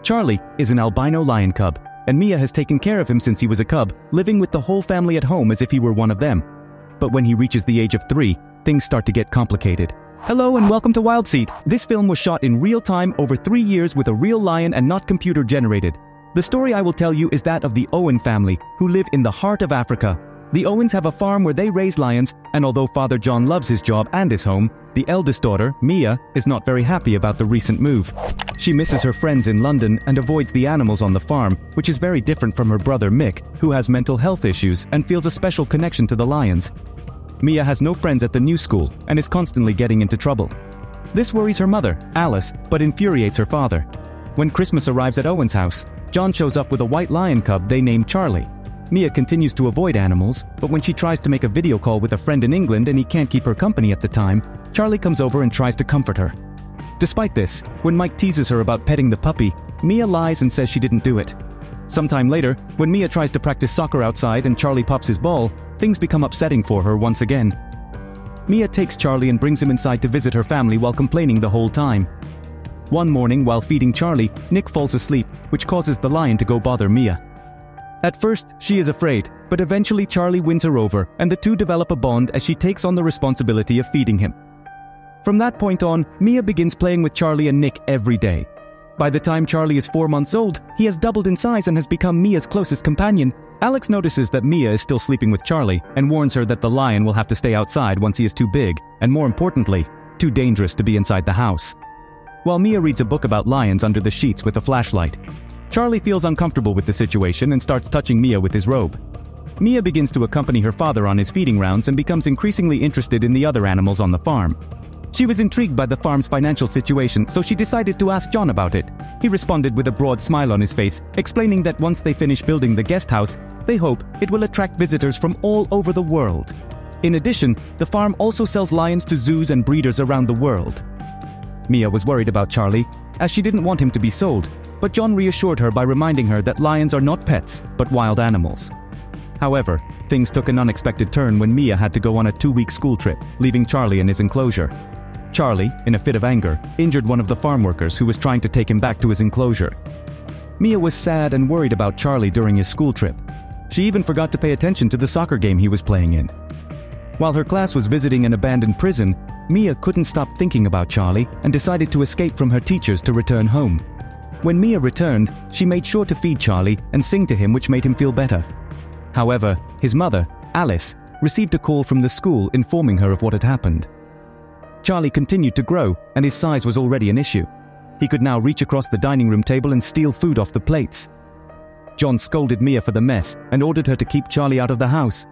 Charly is an albino lion cub, and Mia has taken care of him since he was a cub, living with the whole family at home as if he were one of them. But when he reaches the age of 3, things start to get complicated. Hello and welcome to Wild Seat. This film was shot in real time over 3 years with a real lion and not computer generated. The story I will tell you is that of the Owen family, who live in the heart of Africa. The Owens have a farm where they raise lions, and although Father John loves his job and his home, the eldest daughter, Mia, is not very happy about the recent move. She misses her friends in London and avoids the animals on the farm, which is very different from her brother Mick, who has mental health issues and feels a special connection to the lions. Mia has no friends at the new school and is constantly getting into trouble. This worries her mother, Alice, but infuriates her father. When Christmas arrives at Owen's house, John shows up with a white lion cub they named Charly. Mia continues to avoid animals, but when she tries to make a video call with a friend in England and he can't keep her company at the time, Charly comes over and tries to comfort her. Despite this, when Mike teases her about petting the puppy, Mia lies and says she didn't do it. Sometime later, when Mia tries to practice soccer outside and Charly pops his ball, things become upsetting for her once again. Mia takes Charly and brings him inside to visit her family while complaining the whole time. One morning, while feeding Charly, Nick falls asleep, which causes the lion to go bother Mia. At first, she is afraid, but eventually Charly wins her over, and the two develop a bond as she takes on the responsibility of feeding him. From that point on, Mia begins playing with Charly and Nick every day. By the time Charly is 4 months old, he has doubled in size and has become Mia's closest companion. Alex notices that Mia is still sleeping with Charly and warns her that the lion will have to stay outside once he is too big, and more importantly, too dangerous to be inside the house. While Mia reads a book about lions under the sheets with a flashlight, Charly feels uncomfortable with the situation and starts touching Mia with his robe. Mia begins to accompany her father on his feeding rounds and becomes increasingly interested in the other animals on the farm. She was intrigued by the farm's financial situation, so she decided to ask John about it. He responded with a broad smile on his face, explaining that once they finish building the guest house, they hope it will attract visitors from all over the world. In addition, the farm also sells lions to zoos and breeders around the world. Mia was worried about Charly, as she didn't want him to be sold, but John reassured her by reminding her that lions are not pets, but wild animals. However, things took an unexpected turn when Mia had to go on a 2-week school trip, leaving Charly in his enclosure. Charly, in a fit of anger, injured one of the farm workers who was trying to take him back to his enclosure. Mia was sad and worried about Charly during his school trip. She even forgot to pay attention to the soccer game he was playing in. While her class was visiting an abandoned prison, Mia couldn't stop thinking about Charly and decided to escape from her teachers to return home. When Mia returned, she made sure to feed Charly and sing to him, which made him feel better. However, his mother, Alice, received a call from the school informing her of what had happened. Charly continued to grow, and his size was already an issue. He could now reach across the dining room table and steal food off the plates. John scolded Mia for the mess and ordered her to keep Charly out of the house.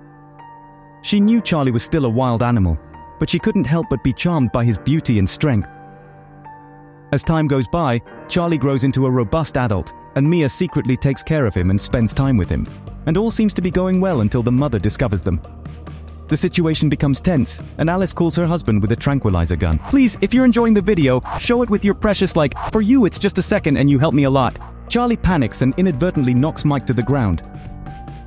She knew Charly was still a wild animal, but she couldn't help but be charmed by his beauty and strength. As time goes by, Charly grows into a robust adult, and Mia secretly takes care of him and spends time with him. And all seems to be going well until the mother discovers them. The situation becomes tense, and Alice calls her husband with a tranquilizer gun. Please, if you're enjoying the video, show it with your precious like, for you it's just a second and you help me a lot. Charly panics and inadvertently knocks Mike to the ground.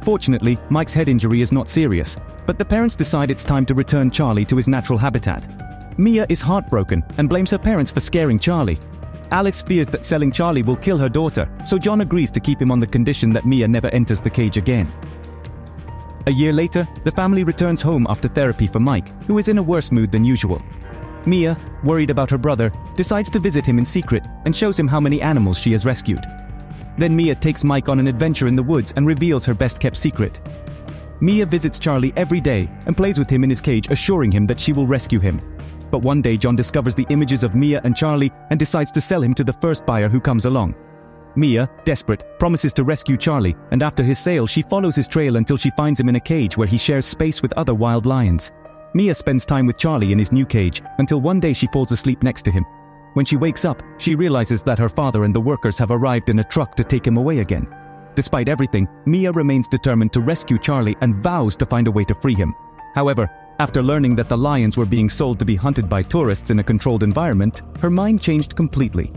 Fortunately, Mike's head injury is not serious, but the parents decide it's time to return Charly to his natural habitat. Mia is heartbroken and blames her parents for scaring Charly. Alice fears that selling Charly will kill her daughter, so John agrees to keep him on the condition that Mia never enters the cage again. A year later, the family returns home after therapy for Mike, who is in a worse mood than usual. Mia, worried about her brother, decides to visit him in secret and shows him how many animals she has rescued. Then Mia takes Mike on an adventure in the woods and reveals her best-kept secret. Mia visits Charly every day and plays with him in his cage, assuring him that she will rescue him. But one day John discovers the images of Mia and Charly and decides to sell him to the first buyer who comes along. Mia, desperate, promises to rescue Charly, and after his sale she follows his trail until she finds him in a cage where he shares space with other wild lions. Mia spends time with Charly in his new cage until one day she falls asleep next to him. When she wakes up, she realizes that her father and the workers have arrived in a truck to take him away again. Despite everything, Mia remains determined to rescue Charly and vows to find a way to free him. However, after learning that the lions were being sold to be hunted by tourists in a controlled environment, her mind changed completely.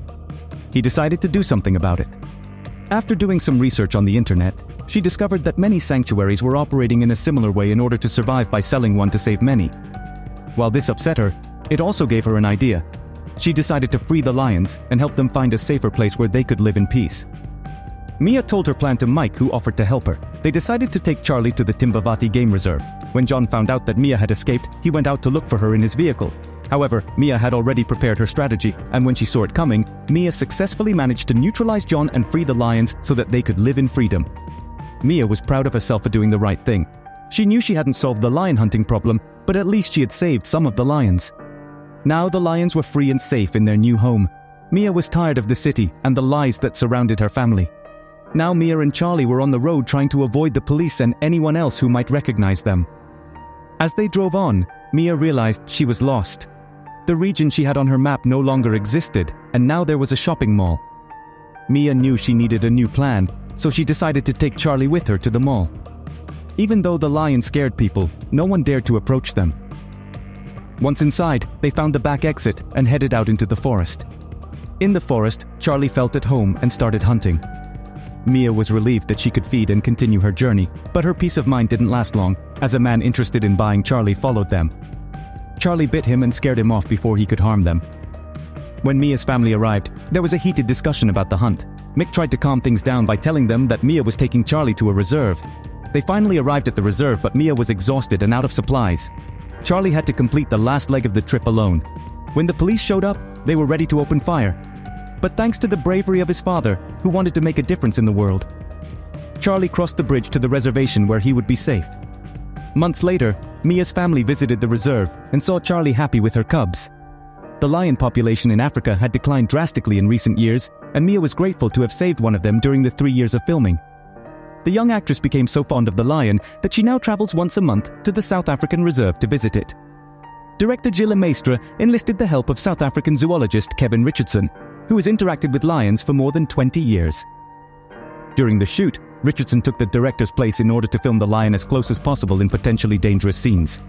He decided to do something about it. After doing some research on the internet, she discovered that many sanctuaries were operating in a similar way in order to survive by selling one to save many. While this upset her, it also gave her an idea. She decided to free the lions and help them find a safer place where they could live in peace. Mia told her plan to Mike, who offered to help her. They decided to take Charly to the Timbavati Game Reserve. When John found out that Mia had escaped, he went out to look for her in his vehicle. However, Mia had already prepared her strategy, and when she saw it coming, Mia successfully managed to neutralize John and free the lions so that they could live in freedom. Mia was proud of herself for doing the right thing. She knew she hadn't solved the lion hunting problem, but at least she had saved some of the lions. Now the lions were free and safe in their new home. Mia was tired of the city and the lies that surrounded her family. Now Mia and Charly were on the road trying to avoid the police and anyone else who might recognize them. As they drove on, Mia realized she was lost. The region she had on her map no longer existed, and now there was a shopping mall. Mia knew she needed a new plan, so she decided to take Charly with her to the mall. Even though the lion scared people, no one dared to approach them. Once inside, they found the back exit and headed out into the forest. In the forest, Charly felt at home and started hunting. Mia was relieved that she could feed and continue her journey, but her peace of mind didn't last long, as a man interested in buying Charly followed them. Charly bit him and scared him off before he could harm them. When Mia's family arrived, there was a heated discussion about the hunt. Mick tried to calm things down by telling them that Mia was taking Charly to a reserve. They finally arrived at the reserve, but Mia was exhausted and out of supplies. Charly had to complete the last leg of the trip alone. When the police showed up, they were ready to open fire. But thanks to the bravery of his father, who wanted to make a difference in the world, Charly crossed the bridge to the reservation where he would be safe. Months later, Mia's family visited the reserve and saw Charly happy with her cubs. The lion population in Africa had declined drastically in recent years, and Mia was grateful to have saved one of them during the 3 years of filming. The young actress became so fond of the lion that she now travels once a month to the South African reserve to visit it. Director Gilles Maestre enlisted the help of South African zoologist Kevin Richardson, who has interacted with lions for more than 20 years. During the shoot, Richardson took the director's place in order to film the lion as close as possible in potentially dangerous scenes.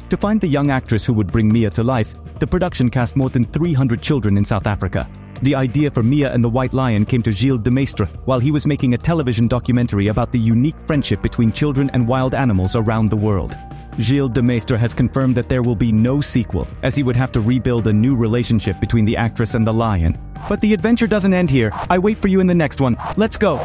To find the young actress who would bring Mia to life, the production cast more than 300 children in South Africa. The idea for Mia and the White Lion came to Gilles de Maestre while he was making a television documentary about the unique friendship between children and wild animals around the world. Gilles de Maestre has confirmed that there will be no sequel, as he would have to rebuild a new relationship between the actress and the lion. But the adventure doesn't end here. I wait for you in the next one. Let's go!